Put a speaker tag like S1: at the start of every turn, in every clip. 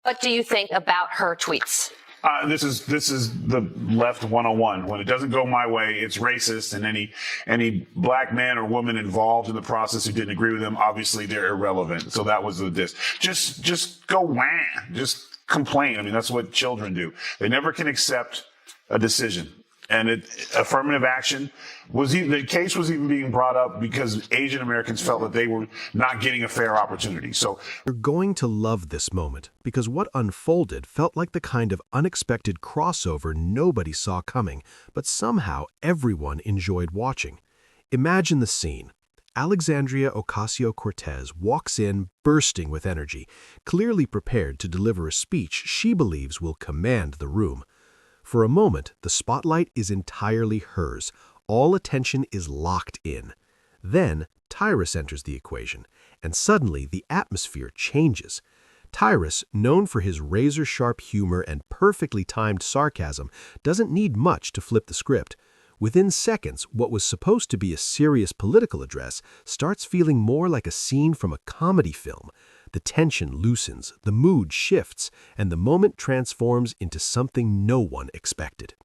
S1: What do you think about her tweets?
S2: This is the left 101. When it doesn't go my way, it's racist, and any black man or woman involved in the process who didn't agree with them, obviously they're irrelevant. So that was the diss. Just go wham, just complain. I mean, that's what children do. They never can accept a decision. And affirmative action the case was even being brought up because Asian Americans felt that they were not getting a fair opportunity. So
S3: you're going to love this moment because what unfolded felt like the kind of unexpected crossover nobody saw coming, but somehow everyone enjoyed watching. Imagine the scene. Alexandria Ocasio-Cortez walks in bursting with energy, clearly prepared to deliver a speech she believes will command the room. For a moment, the spotlight is entirely hers. All attention is locked in. Then, Tyrus enters the equation, and suddenly the atmosphere changes. Tyrus, known for his razor-sharp humor and perfectly timed sarcasm, doesn't need much to flip the script. Within seconds, what was supposed to be a serious political address starts feeling more like a scene from a comedy film. The tension loosens, the mood shifts, and the moment transforms into something no one expected.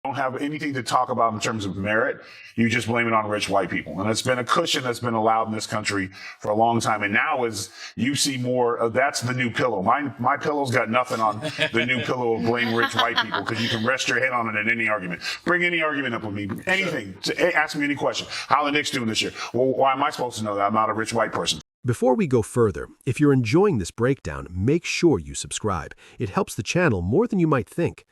S2: Don't have anything to talk about in terms of merit. You just blame it on rich white people. And it's been a cushion that's been allowed in this country for a long time. And now as you see more of that's the new pillow. My pillow's got nothing on the new pillow of blame rich white people because you can rest your head on it in any argument. Bring any argument up with me. Anything. Ask me any question. How are the Knicks doing this year? Well, why am I supposed to know that? I'm not a rich white person.
S3: Before we go further, if you're enjoying this breakdown, make sure you subscribe. It helps the channel more than you might think.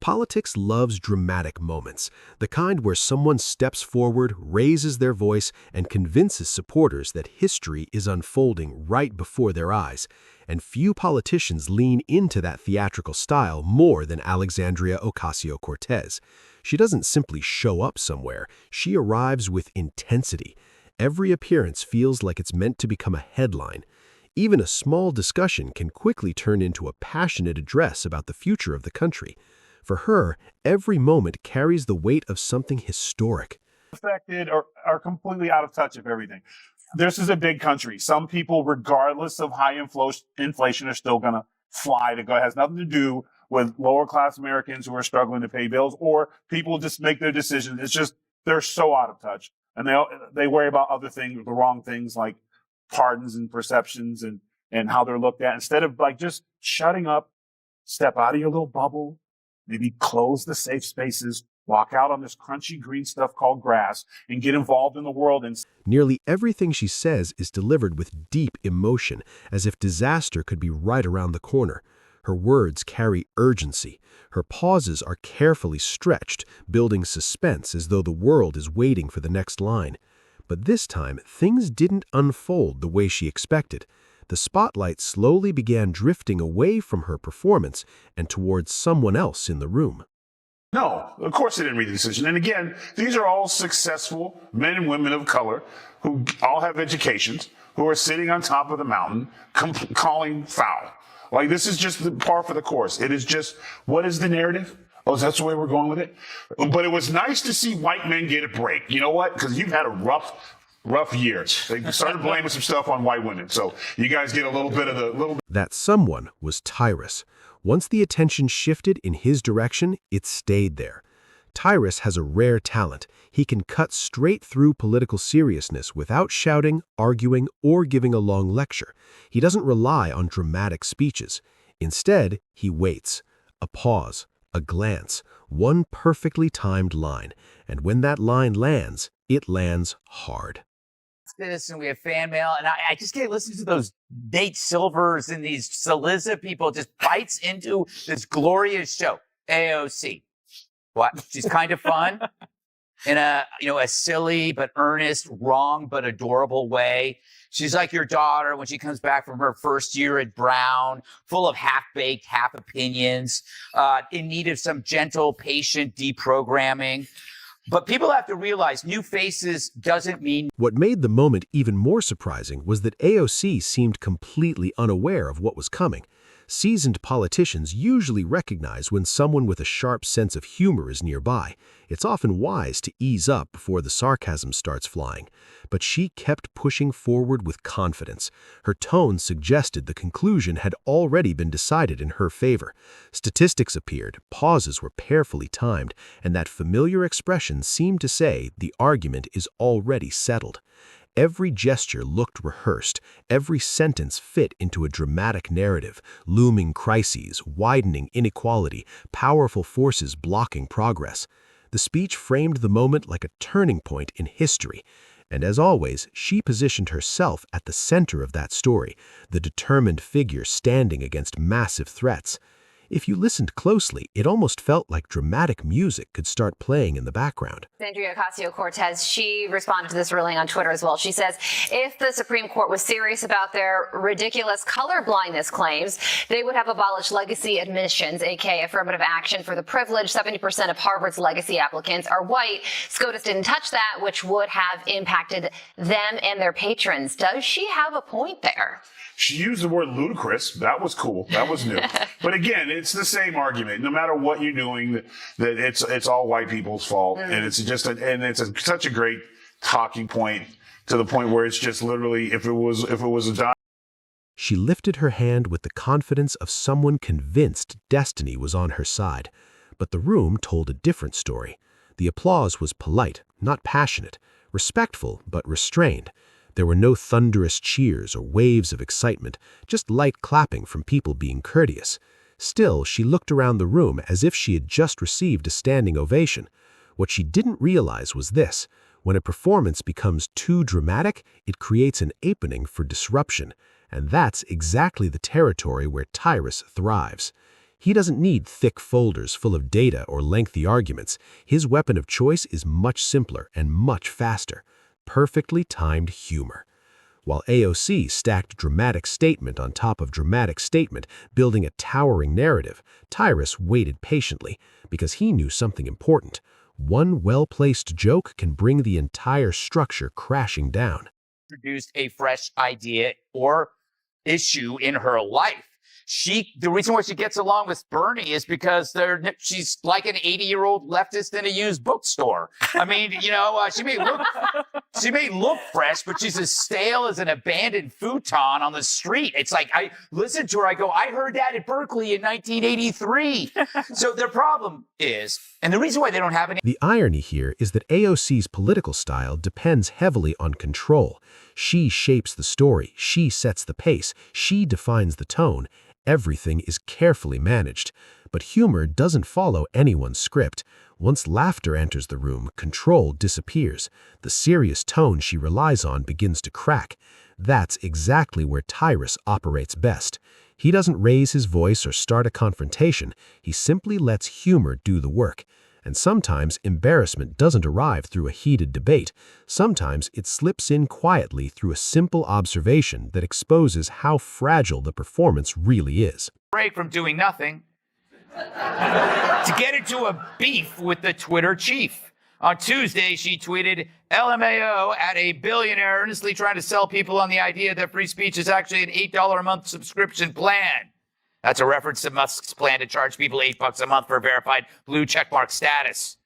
S3: Politics loves dramatic moments, the kind where someone steps forward, raises their voice, and convinces supporters that history is unfolding right before their eyes. And few politicians lean into that theatrical style more than Alexandria Ocasio-Cortez. She doesn't simply show up somewhere, she arrives with intensity. Every appearance feels like it's meant to become a headline. Even a small discussion can quickly turn into a passionate address about the future of the country. For her, every moment carries the weight of something historic.
S2: Affected or are completely out of touch of everything. This is a big country. Some people, regardless of high inflation, are still going to fly to go. It has nothing to do with lower class Americans who are struggling to pay bills or people just make their decisions. It's just they're so out of touch. And they worry about other things, the wrong things like pardons and perceptions and how they're looked at. Instead of like just shutting up, step out of your little bubble, maybe close the safe spaces, walk out on this crunchy green stuff called grass, and get involved in the world. And
S3: nearly everything she says is delivered with deep emotion, as if disaster could be right around the corner. Her words carry urgency. Her pauses are carefully stretched, building suspense as though the world is waiting for the next line. But this time, things didn't unfold the way she expected. The spotlight slowly began drifting away from her performance and towards someone else in the room.
S2: No, of course they didn't read the decision. And again, these are all successful men and women of color who all have educations, who are sitting on top of the mountain calling foul. Like, this is just the par for the course. It is just, what is the narrative? Oh, that's the way we're going with it? But it was nice to see white men get a break. You know what? Because you've had a rough year. They started blaming some stuff on white women. So you guys get a little bit of the...
S3: That someone was Tyrus. Once the attention shifted in his direction, it stayed there. Tyrus has a rare talent. He can cut straight through political seriousness without shouting, arguing, or giving a long lecture. He doesn't rely on dramatic speeches. Instead, he waits. A pause, a glance, one perfectly timed line. And when that line lands, it lands hard.
S4: This and we have fan mail, and I just can't listen to those Nate Silvers and these Saliza people just bites into this glorious show. AOC. What? She's kind of fun in a silly but earnest, wrong but adorable way. She's like your daughter when she comes back from her first year at Brown, full of half-baked, half opinions, in need of some gentle, patient deprogramming. But people have to realize new faces doesn't mean...
S3: What made the moment even more surprising was that AOC seemed completely unaware of what was coming. Seasoned politicians usually recognize when someone with a sharp sense of humor is nearby. It's often wise to ease up before the sarcasm starts flying. But she kept pushing forward with confidence. Her tone suggested the conclusion had already been decided in her favor. Statistics appeared, pauses were carefully timed, and that familiar expression seemed to say the argument is already settled. Every gesture looked rehearsed, every sentence fit into a dramatic narrative, looming crises, widening inequality, powerful forces blocking progress. The speech framed the moment like a turning point in history, and as always, she positioned herself at the center of that story, the determined figure standing against massive threats. If you listened closely, it almost felt like dramatic music could start playing in the background.
S1: Alexandria Ocasio-Cortez, she responded to this ruling on Twitter as well. She says, if the Supreme Court was serious about their ridiculous color blindness claims, they would have abolished legacy admissions, aka affirmative action for the privileged. 70% of Harvard's legacy applicants are white. SCOTUS didn't touch that, which would have impacted them and their patrons. Does she have a point there?
S2: She used the word ludicrous. That was cool. That was new. But again, it's the same argument. No matter what you're doing, that it's all white people's fault, and it's just such a great talking point, to the point where it's just literally if it was a dime.
S3: She lifted her hand with the confidence of someone convinced destiny was on her side. But the room told a different story. The applause was polite, not passionate, respectful but restrained. There were no thunderous cheers or waves of excitement, just light clapping from people being courteous. Still, she looked around the room as if she had just received a standing ovation. What she didn't realize was this: when a performance becomes too dramatic, it creates an opening for disruption, and that's exactly the territory where Tyrus thrives. He doesn't need thick folders full of data or lengthy arguments. His weapon of choice is much simpler and much faster. Perfectly timed humor. While AOC stacked dramatic statement on top of dramatic statement, building a towering narrative, Tyrus waited patiently because he knew something important. One well-placed joke can bring the entire structure crashing down.
S4: Introduced a fresh idea or issue in her life. The reason why she gets along with Bernie is because she's like an 80-year-old leftist in a used bookstore. I mean, she may look fresh, but she's as stale as an abandoned futon on the street. It's like, I listen to her, I go, I heard that at Berkeley in 1983. So their problem is, and the reason why they don't have any...
S3: The irony here is that AOC's political style depends heavily on control. She shapes the story, she sets the pace, she defines the tone. Everything is carefully managed, but humor doesn't follow anyone's script. Once laughter enters the room, control disappears. The serious tone she relies on begins to crack. That's exactly where Tyrus operates best. He doesn't raise his voice or start a confrontation. He simply lets humor do the work. And sometimes embarrassment doesn't arrive through a heated debate. Sometimes it slips in quietly through a simple observation that exposes how fragile the performance really is.
S4: Break from doing nothing to get into a beef with the Twitter chief. On Tuesday, she tweeted, LMAO at a billionaire earnestly trying to sell people on the idea that free speech is actually an $8 a month subscription plan. That's a reference to Musk's plan to charge people $8 a month for verified blue checkmark status.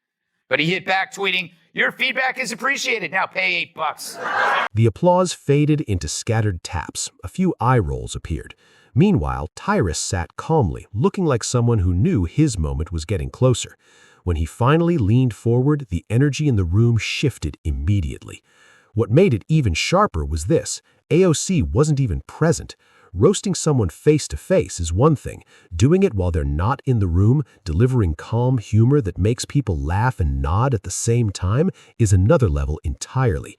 S4: But he hit back tweeting, your feedback is appreciated. Now pay $8.
S3: The applause faded into scattered taps. A few eye rolls appeared. Meanwhile, Tyrus sat calmly, looking like someone who knew his moment was getting closer. When he finally leaned forward, the energy in the room shifted immediately. What made it even sharper was this: AOC wasn't even present. Roasting someone face-to-face is one thing. Doing it while they're not in the room, delivering calm humor that makes people laugh and nod at the same time, is another level entirely.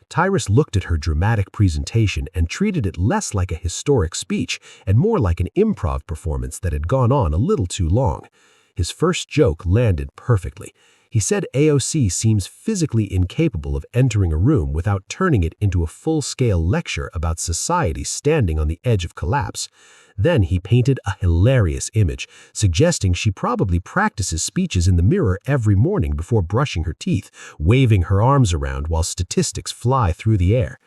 S3: Tyrus looked at her dramatic presentation and treated it less like a historic speech and more like an improv performance that had gone on a little too long. His first joke landed perfectly. He said AOC seems physically incapable of entering a room without turning it into a full-scale lecture about society standing on the edge of collapse. Then he painted a hilarious image, suggesting she probably practices speeches in the mirror every morning before brushing her teeth, waving her arms around while statistics fly through the air.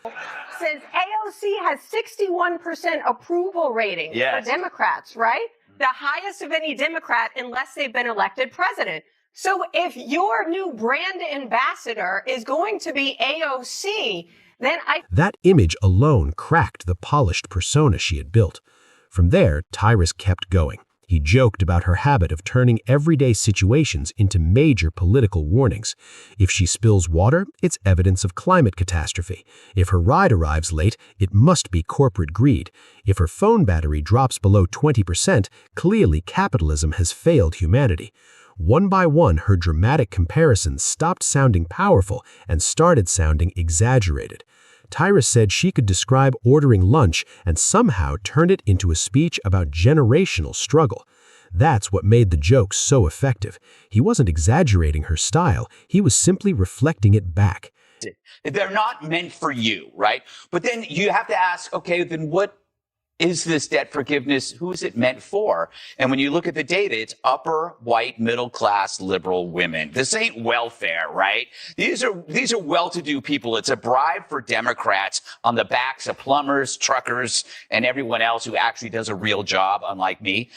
S5: Since AOC AOC has 61% approval rating
S4: Yes.
S5: for Democrats, right? The highest of any Democrat unless they've been elected president. So if your new brand ambassador is going to be AOC, then
S3: That image alone cracked the polished persona she had built. From there, Tyrus kept going. He joked about her habit of turning everyday situations into major political warnings. If she spills water, it's evidence of climate catastrophe. If her ride arrives late, it must be corporate greed. If her phone battery drops below 20%, clearly capitalism has failed humanity. One by one, her dramatic comparisons stopped sounding powerful and started sounding exaggerated. Tyrus said she could describe ordering lunch and somehow turn it into a speech about generational struggle. That's what made the joke so effective. He wasn't exaggerating her style, he was simply reflecting it back.
S4: They're not meant for you, right? But then you have to ask, okay, then what is this debt forgiveness? Who is it meant for? And when you look at the data, it's upper, white, middle class, liberal women. This ain't welfare, right? These are well-to-do people. It's a bribe for Democrats on the backs of plumbers, truckers, and everyone else who actually does a real job, unlike me.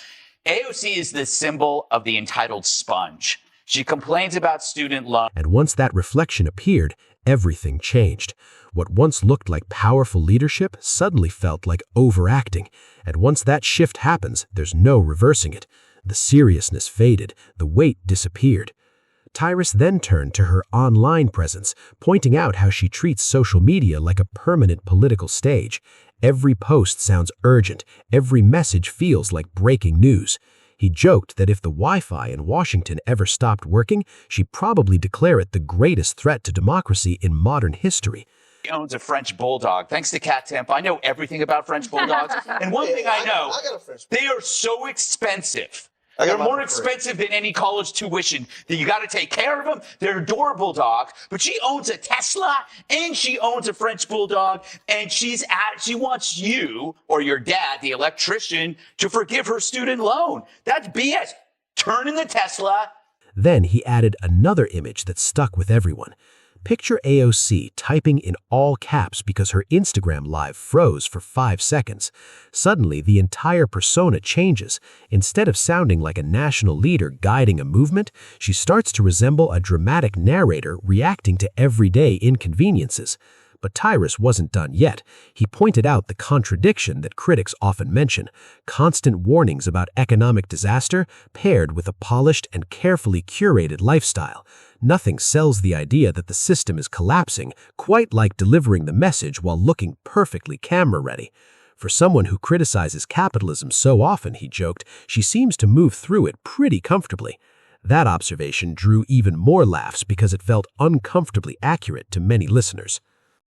S4: AOC is the symbol of the entitled sponge. She complains about student loans.
S3: And once that reflection appeared, everything changed. What once looked like powerful leadership suddenly felt like overacting. And once that shift happens, there's no reversing it. The seriousness faded, the weight disappeared. Tyrus then turned to her online presence, pointing out how she treats social media like a permanent political stage. Every post sounds urgent, every message feels like breaking news. He joked that if the Wi-Fi in Washington ever stopped working, she'd probably declare it the greatest threat to democracy in modern history.
S4: He owns a French bulldog. Thanks to Cat Temp, I know everything about French bulldogs. And one thing I know, they are so expensive. They're more expensive than any college tuition. That you got to take care of them. They're adorable dogs. But she owns a Tesla and she owns a French bulldog. And she wants you or your dad, the electrician, to forgive her student loan. That's BS. Turn in the Tesla.
S3: Then he added another image that stuck with everyone. Picture AOC typing in all caps because her Instagram live froze for 5 seconds. Suddenly, the entire persona changes. Instead of sounding like a national leader guiding a movement, she starts to resemble a dramatic narrator reacting to everyday inconveniences. But Tyrus wasn't done yet. He pointed out the contradiction that critics often mention: constant warnings about economic disaster paired with a polished and carefully curated lifestyle. Nothing sells the idea that the system is collapsing quite like delivering the message while looking perfectly camera-ready. For someone who criticizes capitalism so often, he joked, she seems to move through it pretty comfortably. That observation drew even more laughs because it felt uncomfortably accurate to many listeners.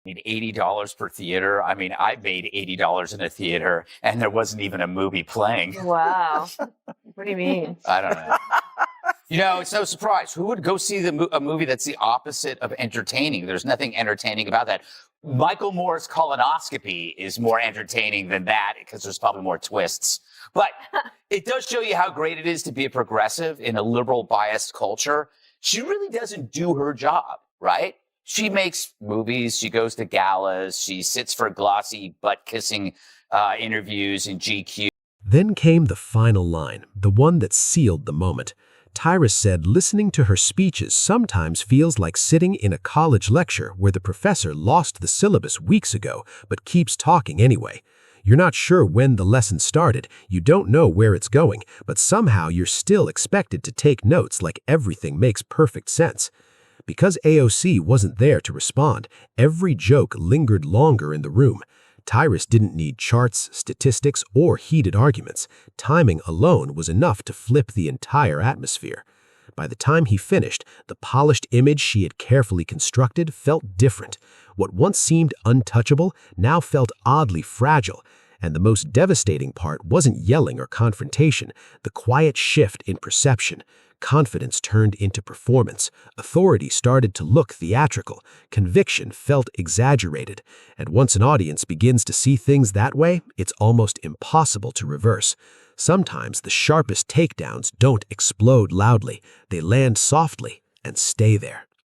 S4: $80 per theater. I mean, I made $80 in a theater and there wasn't even a movie playing.
S1: Wow. What do you mean?
S4: I don't know. You know, it's no surprise. Who would go see a movie that's the opposite of entertaining? There's nothing entertaining about that. Michael Moore's colonoscopy is more entertaining than that because there's probably more twists. But it does show you how great it is to be a progressive in a liberal biased culture. She really doesn't do her job, right? She makes movies, she goes to galas, she sits for glossy butt-kissing interviews in GQ.
S3: Then came the final line, the one that sealed the moment. Tyrus said listening to her speeches sometimes feels like sitting in a college lecture where the professor lost the syllabus weeks ago but keeps talking anyway. You're not sure when the lesson started, you don't know where it's going, but somehow you're still expected to take notes like everything makes perfect sense. Because AOC wasn't there to respond, every joke lingered longer in the room. Tyrus didn't need charts, statistics, or heated arguments. Timing alone was enough to flip the entire atmosphere. By the time he finished, the polished image she had carefully constructed felt different. What once seemed untouchable now felt oddly fragile. And the most devastating part wasn't yelling or confrontation, the quiet shift in perception. Confidence turned into performance. Authority started to look theatrical. Conviction felt exaggerated. And once an audience begins to see things that way, it's almost impossible to reverse. Sometimes the sharpest takedowns don't explode loudly. They land softly and stay there.